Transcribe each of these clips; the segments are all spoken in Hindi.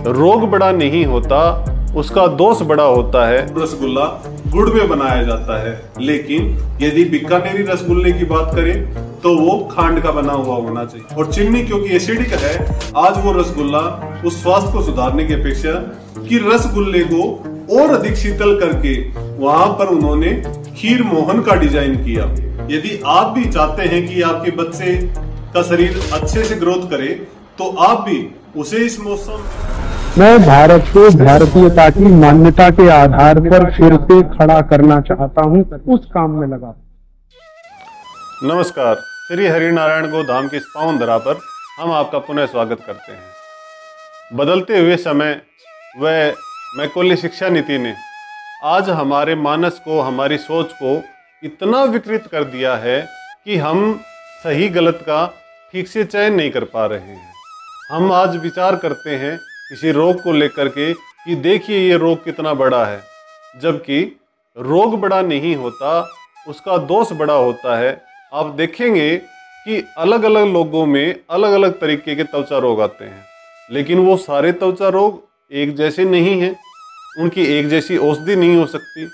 रोग बड़ा नहीं होता, उसका दोष बड़ा होता है। रसगुल्ला गुड़ में बनाया जाता है, लेकिन यदि बीकानेरी रसगुल्ले की बात करें तो वो खांड का बना हुआ होना चाहिए। और चीनी क्योंकि एसिडिक है, आज वो रसगुल्ला उस स्वास्थ्य को सुधारने की अपेक्षा कि रसगुल्ले को और अधिक शीतल करके वहां पर उन्होंने खीर मोहन का डिजाइन किया। यदि आप भी चाहते हैं कि आपके बच्चे का शरीर अच्छे से ग्रोथ करे, तो आप भी उसे इस मौसम मैं भारत को भारतीयता की मान्यता के आधार पर फिर से खड़ा करना चाहता हूं, उस काम में लगा। नमस्कार, श्री हरिनारायण गोधाम की इस पावन धरा पर हम आपका पुनः स्वागत करते हैं। बदलते हुए समय व मैकॉले शिक्षा नीति ने आज हमारे मानस को, हमारी सोच को इतना विकृत कर दिया है कि हम सही गलत का ठीक से चयन नहीं कर पा रहे हैं। हम आज विचार करते हैं किसी रोग को लेकर के कि देखिए ये रोग कितना बड़ा है, जबकि रोग बड़ा नहीं होता, उसका दोष बड़ा होता है। आप देखेंगे कि अलग अलग लोगों में अलग अलग तरीके के त्वचा रोग आते हैं, लेकिन वो सारे त्वचा रोग एक जैसे नहीं हैं, उनकी एक जैसी औषधि नहीं हो सकती।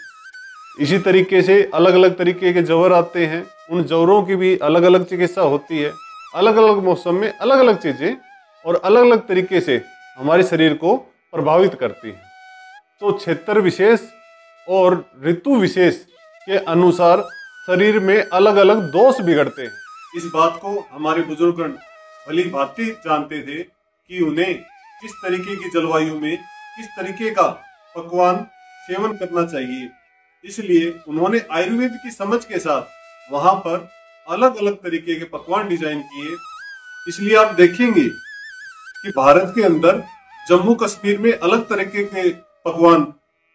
इसी तरीके से अलग अलग तरीके के जवर आते हैं, उन जवरों की भी अलग अलग चिकित्सा होती है। अलग अलग मौसम में अलग अलग चीज़ें और अलग अलग तरीके से हमारे शरीर को प्रभावित करती हैं। तो क्षेत्र विशेष और ऋतु विशेष के अनुसार शरीर में अलग अलग दोष बिगड़ते हैं। इस बात को हमारे बुजुर्ग भली भांति जानते थे कि उन्हें किस तरीके की जलवायु में किस तरीके का पकवान सेवन करना चाहिए। इसलिए उन्होंने आयुर्वेद की समझ के साथ वहां पर अलग अलग तरीके के पकवान डिजाइन किए। इसलिए आप देखेंगे कि भारत के अंदर जम्मू कश्मीर में अलग तरीके के पकवान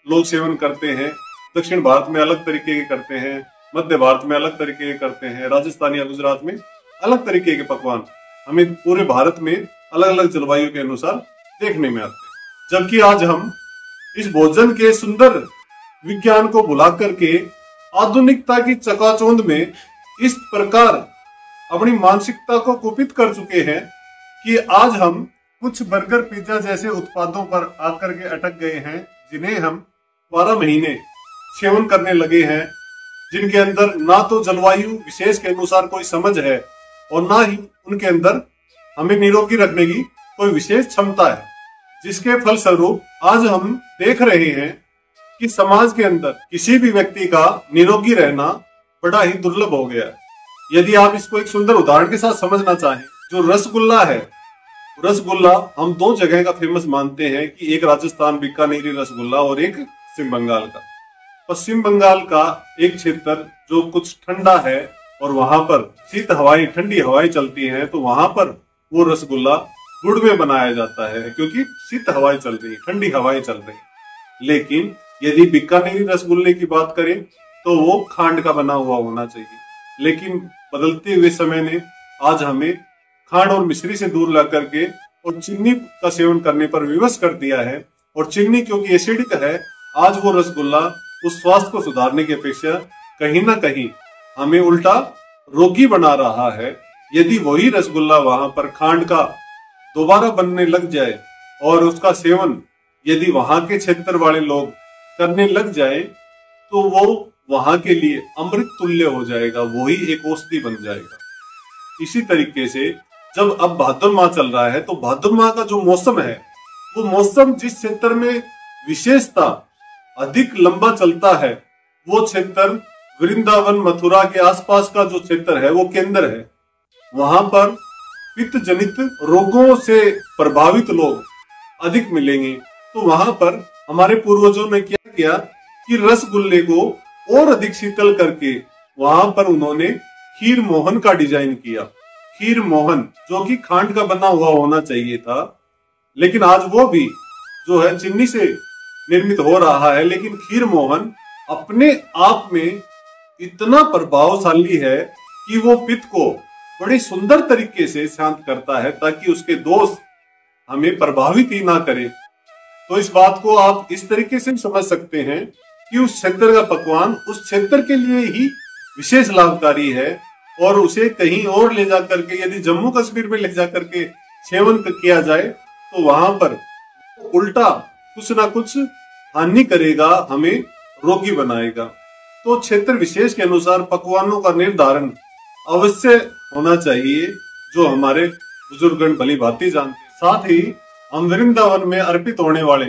लोग सेवन करते हैं, दक्षिण भारत में अलग तरीके के करते हैं, मध्य भारत में अलग तरीके के करते हैं, राजस्थान या गुजरात में अलग तरीके के पकवान हमें पूरे भारत में अलग अलग जलवायु के अनुसार देखने में आते हैं। जबकि आज हम इस भोजन के सुंदर विज्ञान को भुला करके आधुनिकता की चकाचौंध में इस प्रकार अपनी मानसिकता को कुपित कर चुके हैं कि आज हम कुछ बर्गर पिज्जा जैसे उत्पादों पर आकर के अटक गए हैं, जिन्हें हम 12 महीने सेवन करने लगे हैं, जिनके अंदर ना तो जलवायु विशेष के अनुसार कोई समझ है और ना ही उनके अंदर हमें निरोगी रखने की कोई विशेष क्षमता है। जिसके फलस्वरूप आज हम देख रहे हैं कि समाज के अंदर किसी भी व्यक्ति का निरोगी रहना बड़ा ही दुर्लभ हो गया है। यदि आप इसको एक सुंदर उदाहरण के साथ समझना चाहें, जो रसगुल्ला है, रसगुल्ला हम दो जगह का फेमस मानते हैं कि एक राजस्थान बीकानेरी रसगुल्ला और एक पश्चिम बंगाल का। पश्चिम बंगाल का एक क्षेत्र जो कुछ ठंडा है और वहां पर शीत हवाएं, ठंडी हवाएं चलती हैं, तो वहां पर वो रसगुल्ला गुड़ में बनाया जाता है क्योंकि शीत हवाएं चल रही, ठंडी हवाएं चल रही। लेकिन यदि बीकानेरी रसगुल्ले की बात करें तो वो खांड का बना हुआ होना चाहिए। लेकिन बदलते हुए समय ने आज हमें खांड और मिश्री से दूर ला करके और चीनी का सेवन करने पर विवश कर दिया है। और चीनी क्योंकि एसिडिक है, आज वो रसगुल्ला उस स्वास्थ्य को सुधारने की अपेक्षा कहीं ना कहीं हमें उल्टा रोगी बना रहा है। यदि वही रसगुल्ला वहां पर खांड का दोबारा बनने लग जाए और उसका सेवन यदि वहां के क्षेत्र वाले लोग करने लग जाए, तो वो वहां के लिए अमृत तुल्य हो जाएगा, वही एक औषधि बन जाएगा। इसी तरीके से जब अब भाद्र माह चल रहा है, तो भाद्र माह का जो मौसम है, वो मौसम जिस क्षेत्र में विशेषता अधिक लंबा चलता है, वो क्षेत्र वृंदावन मथुरा के आसपास का जो क्षेत्र है वो केंद्र है। वहां पर पित्त जनित रोगों से प्रभावित लोग अधिक मिलेंगे। तो वहां पर हमारे पूर्वजों ने क्या किया कि रसगुल्ले को और अधिक शीतल करके वहां पर उन्होंने खीर मोहन का डिजाइन किया। खीर मोहन जो कि खांड का बना हुआ होना चाहिए था, लेकिन आज वो भी जो है चीनी से निर्मित हो रहा है। लेकिन खीर मोहन अपने आप में इतना प्रभावशाली है कि वो पित्त को बड़ी सुंदर तरीके से शांत करता है, ताकि उसके दोष हमें प्रभावित ही ना करे। तो इस बात को आप इस तरीके से समझ सकते हैं कि उस क्षेत्र का पकवान उस क्षेत्र के लिए ही विशेष लाभकारी है, और उसे कहीं और ले जाकर के यदि जम्मू कश्मीर में ले जाकर के सेवन किया जाए तो वहां पर उल्टा कुछ ना कुछ हानि करेगा, हमें रोगी बनाएगा। तो क्षेत्र विशेष के अनुसार पकवानों का निर्धारण अवश्य होना चाहिए, जो हमारे बुजुर्गगण भली भांति जानते। साथ ही हम वृंदावन में अर्पित होने वाले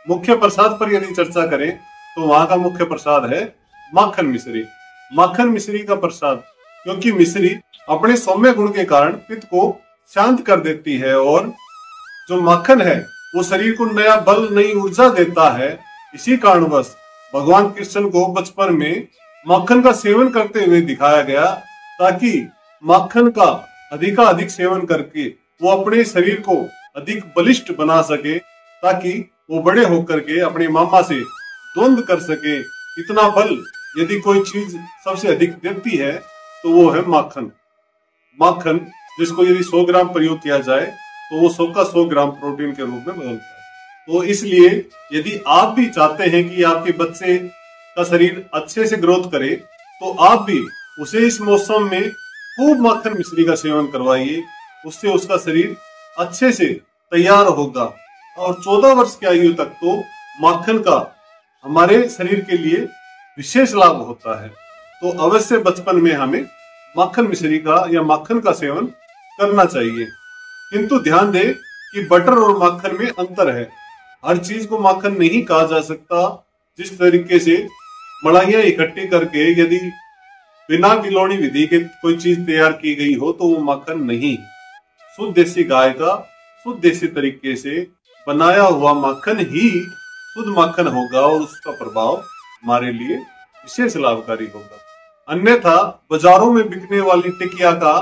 मुख्य प्रसाद पर यदि चर्चा करें तो वहां का मुख्य प्रसाद है माखन मिश्री। माखन मिश्री का प्रसाद, क्योंकि मिश्री अपने सौम्य गुण के कारण पित्त को शांत कर देती है और जो माखन है वो शरीर को नया बल, नई ऊर्जा देता है। इसी कारणवश भगवान कृष्ण को बचपन में माखन का सेवन करते हुए दिखाया गया, ताकि माखन का अधिकाधिक सेवन करके वो अपने शरीर को अधिक बलिष्ठ बना सके, ताकि वो बड़े होकर के अपने मामा से द्वंद्व कर सके। इतना बल यदि कोई चीज सबसे अधिक देती है तो वो है माखन। माखन जिसको यदि 100 ग्राम प्रयोग किया जाए तो वो 100 का 100 ग्राम प्रोटीन के रूप में बदलता है। तो इसलिए यदि आप भी चाहते हैं कि आपके बच्चे का शरीर अच्छे से ग्रोथ करे, तो आप भी उसे इस मौसम में खूब माखन मिश्री का सेवन करवाइए। उससे उसका शरीर अच्छे से तैयार होगा। और 14 वर्ष की आयु तक तो माखन का हमारे शरीर के लिए विशेष लाभ होता है। तो अवश्य बचपन में हमें माखन मिश्री का या माखन का सेवन करना चाहिए। किंतु ध्यान दें कि बटर और माखन में अंतर है। हर चीज को माखन नहीं कहा जा सकता। जिस तरीके से मलाइयां इकट्ठी करके यदि बिना गिलोनी विधि के कोई चीज तैयार की गई हो तो वो माखन नहीं। शुद्ध देसी गाय का शुद्ध देसी तरीके से बनाया हुआ माखन ही शुद्ध माखन होगा और उसका प्रभाव हमारे लिए विशेष लाभकारी होगा। अन्यथा बाजारों में बिकने वाली टिकिया का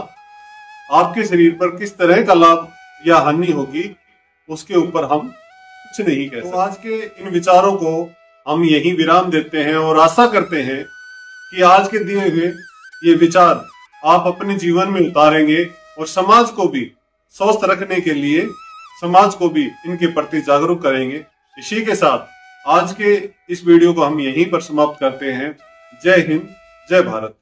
आपके शरीर पर किस तरह का लाभ या हानि होगी, उसके ऊपर हम कुछ नहीं कह सकते। तो आज के इन विचारों को हम यही विराम देते हैं और आशा करते हैं कि आज के दिए हुए ये विचार आप अपने जीवन में उतारेंगे और समाज को भी स्वस्थ रखने के लिए समाज को भी इनके प्रति जागरूक करेंगे। इसी के साथ आज के इस वीडियो को हम यहीं पर समाप्त करते हैं। जय हिंद, जय भारत।